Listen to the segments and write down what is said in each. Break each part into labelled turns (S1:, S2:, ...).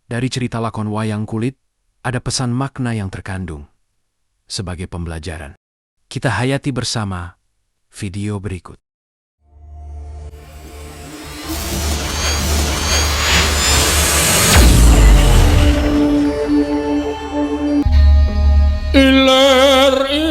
S1: Dari cerita lakon wayang kulit, ada pesan makna yang terkandung. Sebagai pembelajaran, kita hayati bersama video berikut.
S2: Iler-iler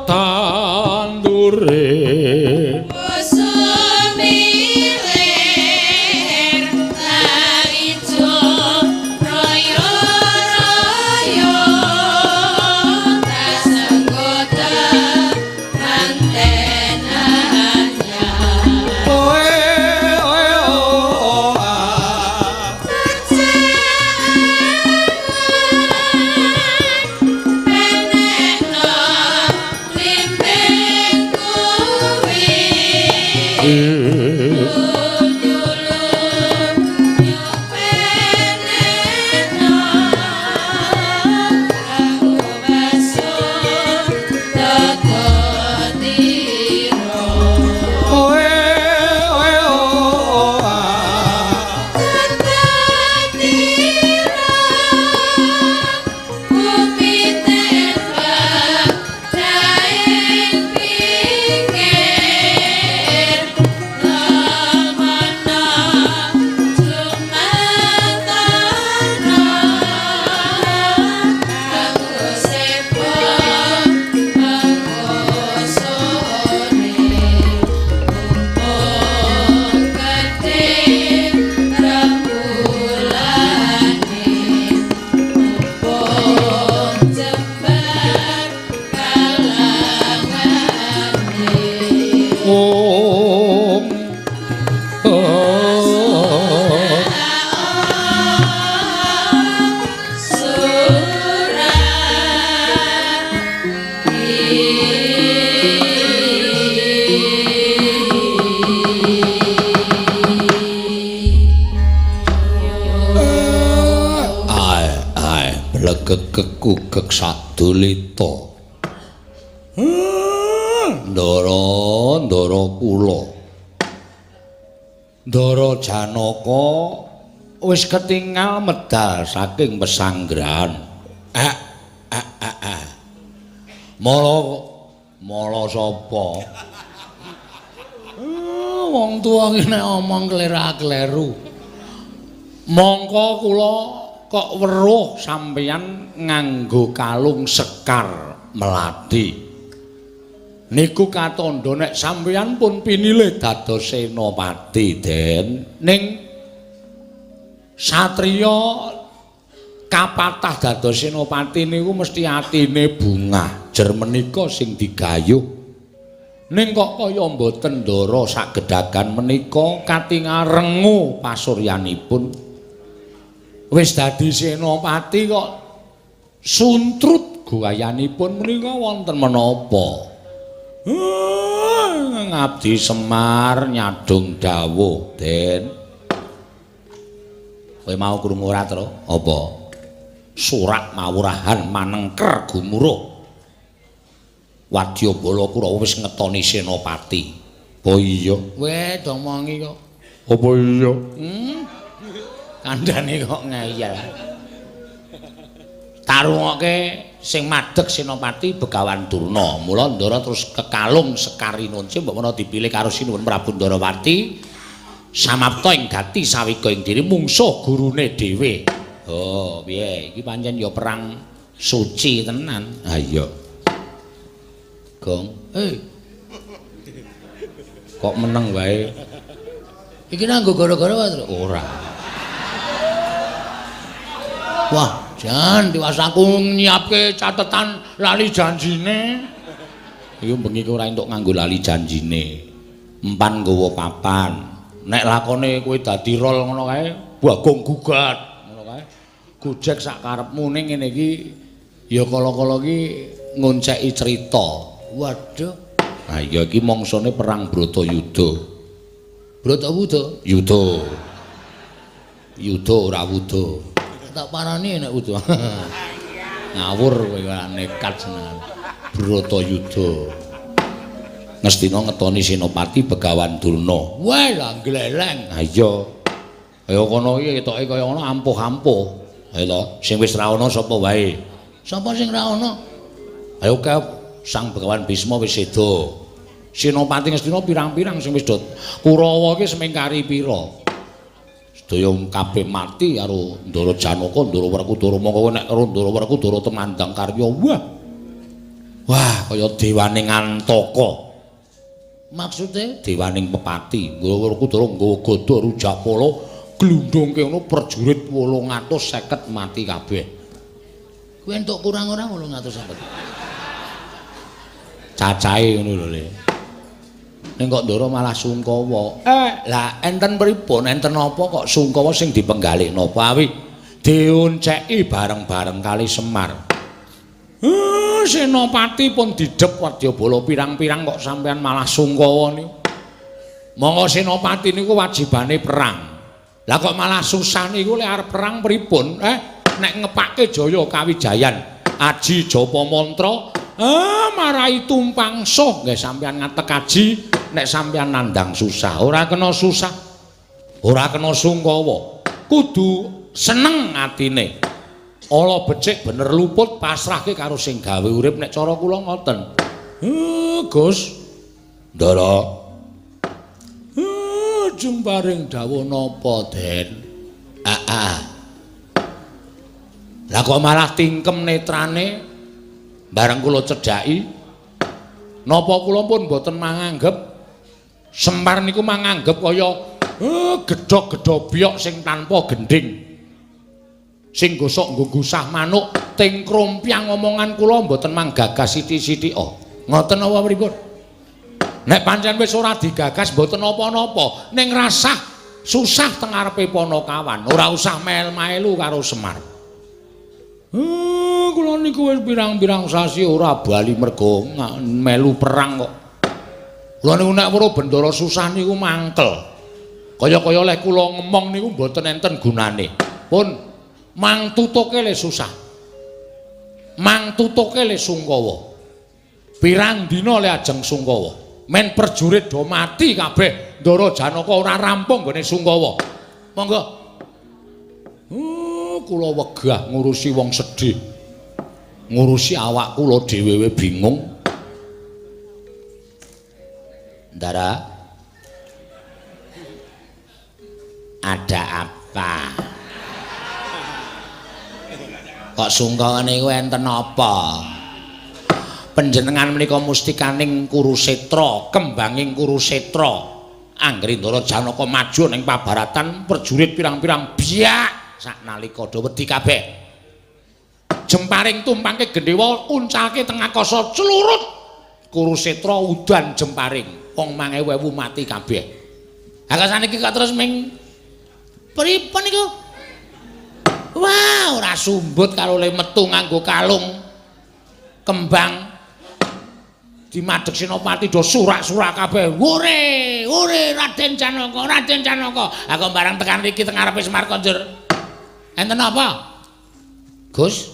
S2: tandure kekukek sadulita ndara kula ndara janaka wis ketingal medal saking pesanggrahan mala sapa wong tuwa ki nek omong kleru mongko kula kok weruh sampeyan nganggo kalung sekar melati niku katandha nek sampeyan pun pinilih dados senopati Den ning satriya kapatah dados senopati niku mesti atine bungah jer menika sing digayuh ning kok kaya mboten ndara sagedhagan menika katingal rengu pasuryanipun wis dadi senopati kok suntrut gayanipun menika wonten menapa ngabdi Semar nyadung dawuh Den kowe mau krungu ora Tru apa surak mawurahan manengker gumuruh Wadyabala Kurawa wis ngetoni senopati apa iya weh domongi kok apa iya kandhane kok ngeyel. Tarungoke sing madheg senopati Begawan Durna. Mula Ndara terus kekalung sekari nunci mbok menawa dipilih karo Sinuwun Prabu Ndarawati samapta ing gati sawega ing diri mungsuh gurune dhewe. Oh, piye? Iki pancen ya perang suci tenan. Ha iya. Gong. Kok meneng wae. Iki nanggo gara-gara wae, ora. Wah, jan diwasaku nyiapke catetan lali janjine. Iku bengi ora entuk nganggo lali janjine. Empan nggawa papan. Nek lakone kowe dadi rol ngono kae, Bagong gugat ngono kae. Gojek sak karepmu ning ngene iki ya kala-kala iki ngonceki crita. Waduh. Ha iya iki mangsane perang Bratayuda. Bratayuda? Yuda. Yuda ora wuda. Tak parani nek wuda. Ngawur kowe nekat seneng. Bratayuda. Ngestina ngetoni Senopati Begawan Durna. Wah, lah gleleng. Ha iya. Ya kono iki ketoke kaya ngono ampuh-ampuh. Ayo to, sing wis ra ana sapa wae? Sapa sing ra ana? Ayo ke Sang Begawan Bisma wis seda. Senopati Ngastina pirang-pirang sing wis do Kurawa iki semengkari pira? Sedaya kabeh mati karo Ndara Janaka, Ndara Werkudara. Monggo nek karo Ndara Werkudara temandang karya. Wah, kaya dewaning Antaka. Maksude dewaning pepati. Ndara Werkudara nggawa gada rujak pala glundhungke ngono prajurit 850 mati kabeh. Kuwi entuk kurang ora 850. Cacahe ngono lho Le. Ning kok Ndara malah sungkawa. Lah enten pripun? Enten apa kok sungkawa sing dipenggalih napa awi dionceki bareng-bareng kali Semar. Senopati pun didhep Wadyabala pirang-pirang kok sampean malah sungkawa niku. Monggo senopati niku wajibane perang. Lah kok malah susah niku lek arep perang pripun? Nek ngepake jaya kawijayan, aji japa mantra, marai tumpang soh nggih sampean ngatek aji. Nek sampeyan nandang susah, ora kena susah. Ora kena sungkawa. Kudu seneng atine. Ala becik bener luput pasrahke karo sing gawe urip nek cara kula ngoten. Gus. Ndara. Jumparing dawuh napa, Den? Lah kok malah tingkem netrane bareng kula cedhaki. Napa kula pun mboten manganggep Semar niku manganggep kaya gedhog-gedhog biok sing tanpa gending. Sing gosok nggo gusah manuk ting krompiang omongan kula mboten manggagas sithik-sithik. Ngoten apa pripun? Nek pancen wis ora digagas mboten apa-napa, ning rasah susah teng ngarepe Panakawan, ora usah mel-melu karo Semar. Kula niku wis pirang-pirang sasi ora bali mergo melu perang kok. Kula niku nek weruh bendara susah niku mangkel. Kaya-kaya lek kula ngomong niku mboten enten gunane. Pun mangtutuke le susah. Mangtutuke le sungkawa. Pirang dina le ajeng sungkawa. Men prajurit do mati kabeh. Ndara Janaka ora rampung gone sungkawa. Monggo. Kula wegah ngurusi wong sedih. Ngurusi awak kula dhewe bingung. Ndara, ada apa? Kok sungkawa niku enten apa? Panjenengan menika mustikaning Kurusetra, kembanging Kurusetra. Anggere Ndara Janaka maju ning pabaratan prajurit pirang-pirang biak saknalika do wedi kabeh. Jemparing tumpangke Gendhewa uncalke teng akasa clurut. Kurusetra udan jemparing. Wong 1000 mati kabeh. Lah saniki kok terus ming pripun niku? Wah, ora sumbut karo le metu nganggo kalung kembang. Dimadheg Senopati do surak-surak kabeh. Ore, ore Raden Janaka, Raden Janaka. Aku barang tekan mriki teng ngarepe Semar Konjur. Enten apa? Gus?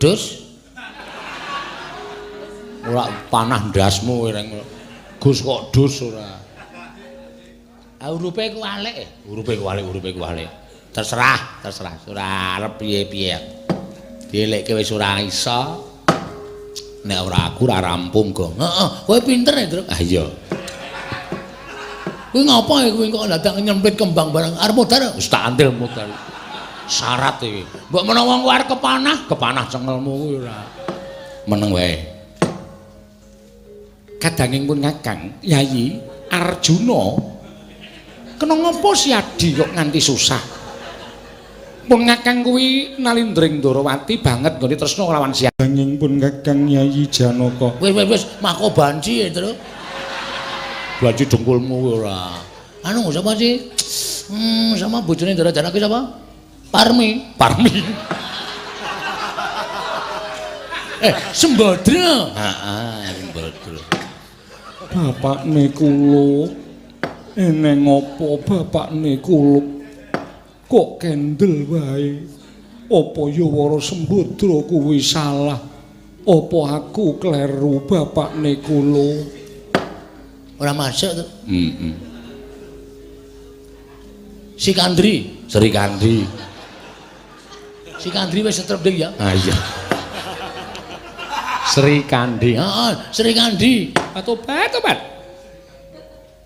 S2: Dus? Ora panah ndasmu ireng. Gus kok dus ora. Urupe ku alik. Urupe ku alik. Terserah. Ora arep piye-piye. Dielekke wis ora iso. Nek ora aku ora rampung go. Heeh, kowe pinter ya, Truk. Ah iya. Kuwi ngapa kowe kok dadak nyemplit kembang barang arep modar? Wis tak antil modar. Syarat iki. Mbok menawa kowe arep kepanah cengelmu kuwi ora. Meneng wae. Kadanging pun Kakang Yayi Arjuna kena ngopo si Adi kok nganti susah. Pun Kakang kuwi nalindring Ndarawati banget nggone tresna lawan si Kadanging pun Kakang Yayi Janaka. Wis mako banci ya, Tru. Banci dengkulmu ora. Anu sapa sih? Sama bojone Ndara Janaka sapa? Parmi. Sembadra. Heeh, Sembadra. Bapakne kula eneng apa bapakne kula kok kendel wae apa ya Wara Sembadra kuwi salah apa aku kleru bapakne kula ora masuk to Sikandri, Sri Kandi. Sikandri wis setrepding ya.
S3: Ah iya. Sri Kandi.
S2: Heeh, Sri Kandi.
S3: Tobat.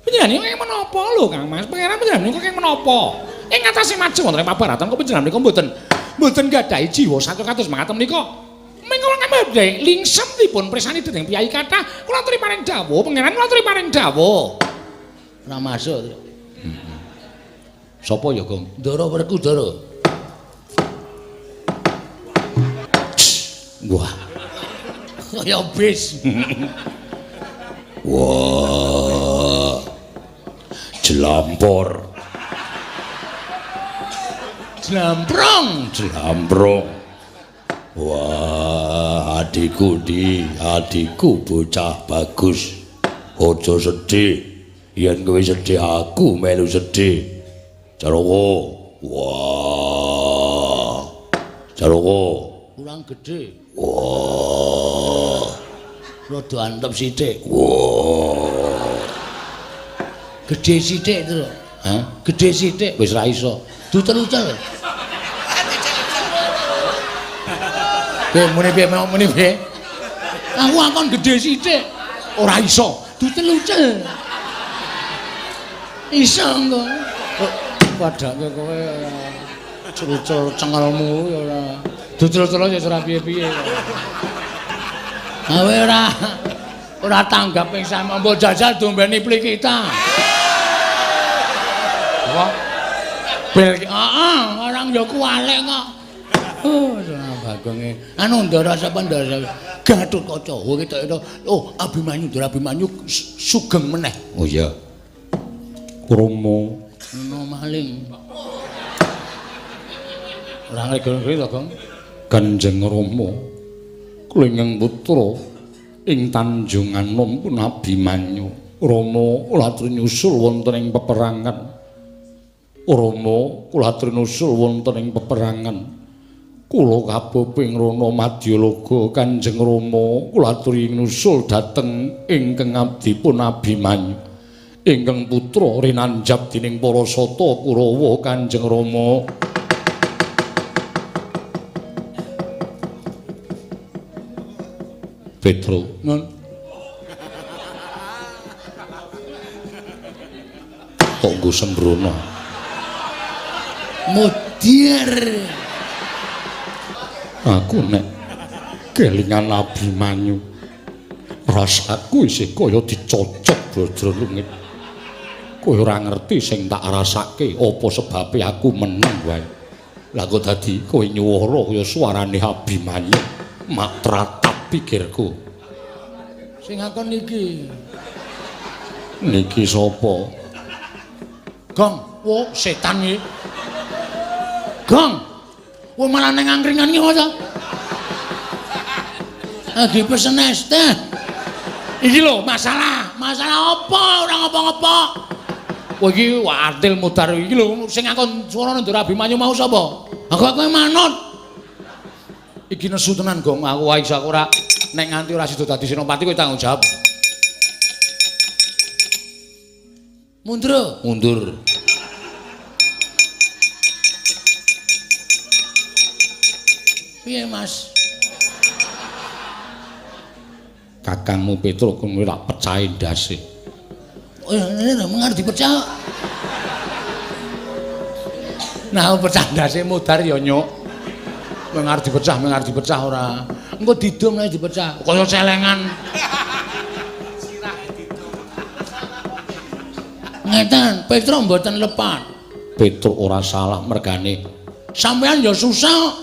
S3: Panjenengan iki menapa lho Kang Mas? Pangeran panjenengan niku kenging menapa? Ing ngatasi maju wonten ing pabaratan kok panjenengan niku mboten gadahi jiwa saking kados mangkaten menika. Mengko ngambil lingsempipun presani dhateng piyai kathah kula aturi paring dawuh, pangeran kula aturi paring dawuh.
S2: Ora masuk.
S3: Sapa ya, Gong?
S2: Ndara Werkudara.
S3: Wah.
S2: Kaya bis.
S3: Wah. Jelampor. Jelamprong. Wah, adikku bocah bagus. Aja sedih. Yen kowe sedih aku melu sedih. Jaroko. Wah. Jaroko.
S2: Kurang gedhe.
S3: Wah.
S2: Rada antep sithik.
S3: Wah.
S2: Gedhe sithik to.
S3: Hah?
S2: Gedhe sithik.
S3: Wis ra iso.
S2: Dutel-utel. Muni piye? Aku akon gedhe sithik. Ora iso. Dutel-utel. Iso engko. Padake kowe cucul cengelmu ya ora. Dutel-utel ya ora piye-piye. Kowe ora tanggap ping sama mbok jajal dombeni plikita. Apa? Bel orang ya kualek kok. Bagonge. Anu Ndara sapa Ndara? Gatotkaca. Oh ketok itu. Oh Abimanyu, Ndara Abimanyu sugeng meneh.
S3: Oh iya. Kromo.
S2: Ono maling. Ora ngrego-ngrego to, Gong.
S3: Kanjeng Rama klengeng putra ing Tanjung Anom pun Abimanyu. Rama kula aturi nyusul wonten ing peperangan. Rama kula aturi nyusul wonten ing peperangan. Kula kaboping rana Madyalaga Kanjeng Rama kula aturi nyusul dhateng ingkang abdipun Abimanyu. Ingkang putra rinanjab dening para sata Kurawa Kanjeng Rama. Petro,
S2: Nun.
S3: tonggo sembrono.
S2: Mudir.
S3: Aku nek kelingan Abimanyu rasaku isih kaya dicocok Bajralungit. Kowe ora ngerti sing tak rasake apa sebabe aku meneng wae. Lah kok dadi kowe nyuwara kaya suarane Abimanyu. Mak tratap pikirku.
S2: Sing ngakon iki.
S3: Niki sapa?
S2: Gong, wo setan iki. Gong. Wo malah nang angkringan iki apa? Lagi pesen es teh. Iki lho masalah apa? Ora ngopo-ngopo. Kowe iki artil mudhar iki lho sing ngakon suarane Ndara Abimanyu mau sapa? Aku manut. Iki nesu tenan Gong, aku wae iso ora nek nganti ora sida dadi senopati kowe tanggung jawab. Mundur. Piye, Mas?
S3: Kakangmu Petro kowe ora pecahi ndase.
S2: Oh, ini mengarep dipecah. Nah, pecah ndase mudhar ya, Nyuk. Mengarep dipecah ora. Engko didum nek dipecah. Kaya celengan. Ngeten, Petro mboten lepat.
S3: Petro ora salah mergane
S2: Sampean ya susah.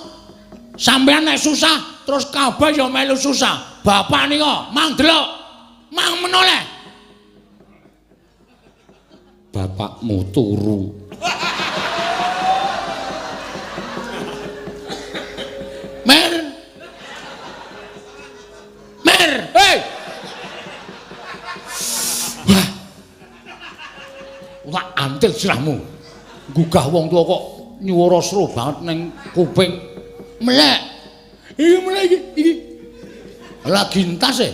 S2: Sampean nek susah terus kabeh ya melu susah. Bapak nika mang delok, mang menoleh.
S3: bapakmu turu.
S2: Mer, hei! Wah, wah antil sirahmu. Gugah wong tua kok nyuwara seru banget neng kuping. Melek. Iki melek iki. Lagi entas e.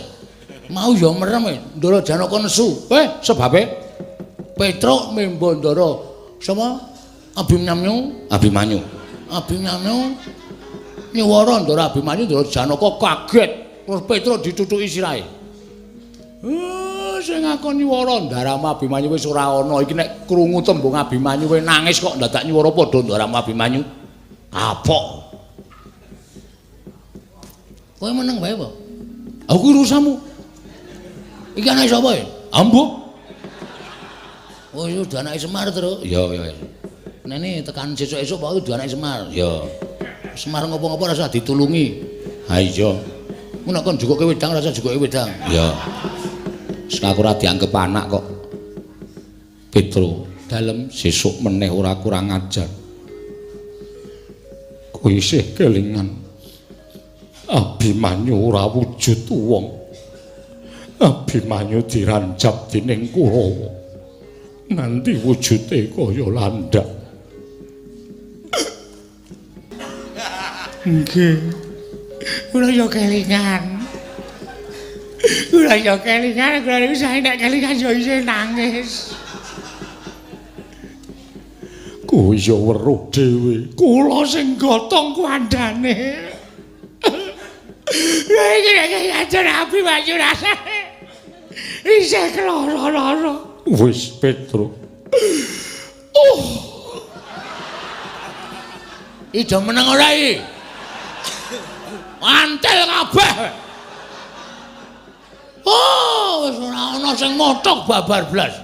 S2: Mau ya merem e, Ndara Janaka nesu. Sebabe Petruk Membandara sama Abimanyu nyuwara Ndara Abimanyu Ndara Janaka kaget terus Petrus dicucuki sirahe. Sing ngakon nyuwara Ndara Abimanyu wis ora ana iki nek krungu tembung Abimanyu kowe nangis kok dadak nyuwara padha Ndara Abimanyu. Kapok. Kowe meneng bae apa? Aku urusanmu. Iki anak sapa ya? Ambo. Oh, iya udah anak Semar terus. Iya. Nene tekan sesuk-esuk pokoke udah anak Semar. Ya. Semar ngopo-ngopo rasa ditulungi. Ha iya. Mun kon jukuke wedang rasa jukuke wedang. Ya. Wis aku ora dianggep anak kok. Petro, dalem sesuk meneh ora kurang ajar. Kowe isih kelingan. Abimanyu ora wujud wong. Abimanyu dirancap dening Kurawa. Nanti wujude kaya landak. Nggih. Kula yo kelingan. Kula niku sae nek kelingan yo isih nangis. Kowe yo weruh dhewe. Kula sing gotong kandhane. Iki nek ajar Abimanyu rasane. Isih lara-lara. Wis Petro. Ijo meneng ora iki? Mantel kabeh. Wis ora ana sing motok babar blas.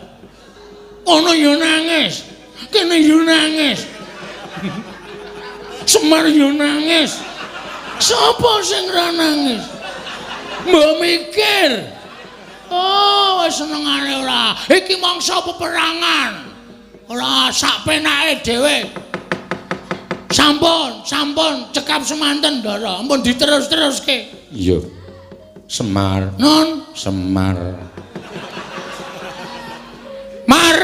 S2: Ono yo nangis. Kene yo nangis. Semar yo nangis. Sapa sing ora nangis? Mbok mikir. Oh, wis senengane ora. Iki mangsa peperangan. Ora sak penake dhewe. Sampun cekap semanten, Ndara. Ampun diterus-teruske. Iya. Semar. Non Semar. Mar,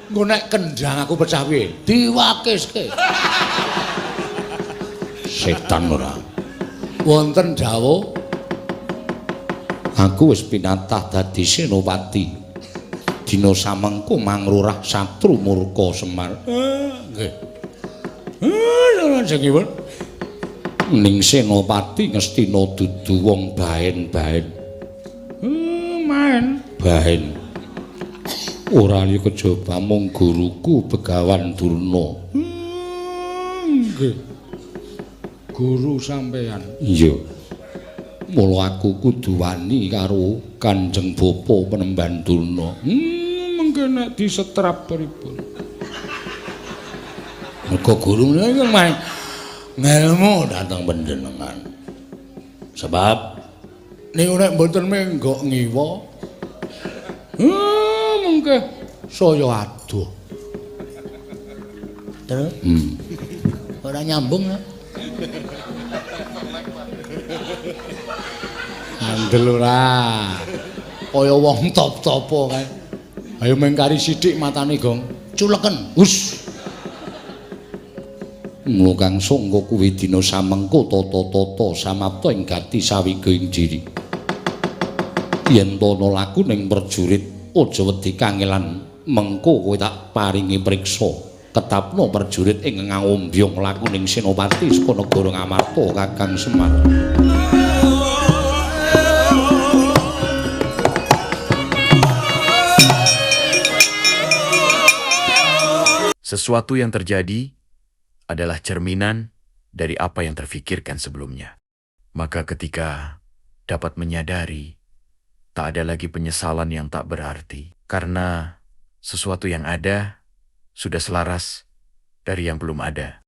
S2: Nggo nek kendang aku pecah piye? Diwakiske. Setan ora. Wonten dawuh aku wis pinatah dadi senopati. Dina samengko mangrurah satru murka Semar. Nggih. Jenengipun ning senopati ngestina dudu wong bahen-bahen. Main bahen. Ora liya kejaba mung guruku Begawan Durna. Nggih. Guru sampean. Iya. Mula aku kudu wani karo Kanjeng Bapa Penemban Durna. Mengko nek disetrap pripun. Mergo guru niku main ngelmu dateng panjenengan. Sebab niku nek mboten menggok ngiwa. Mengko saya adoh. Terus? Ora nyambung ya. Andel ora. Kaya wong top-topo kae. Ayo mengkari sithik matane, Gong. Culeken. Hus. Mula kang sangka kuwi dina samengko tata-tata samapta ing gati sawiga ing diri. Yen ana laku ning prajurit aja wedi kangelan, mengko kowe tak paringi priksa. Ketapno prajurit ing ngombyong laku ning senopati saka negara Ngamarta Kakang Semar.
S1: Sesuatu yang terjadi adalah cerminan dari apa yang terfikirkan sebelumnya. Maka ketika dapat menyadari, tak ada lagi penyesalan yang tak berarti. Karena sesuatu yang ada sudah selaras dari yang belum ada.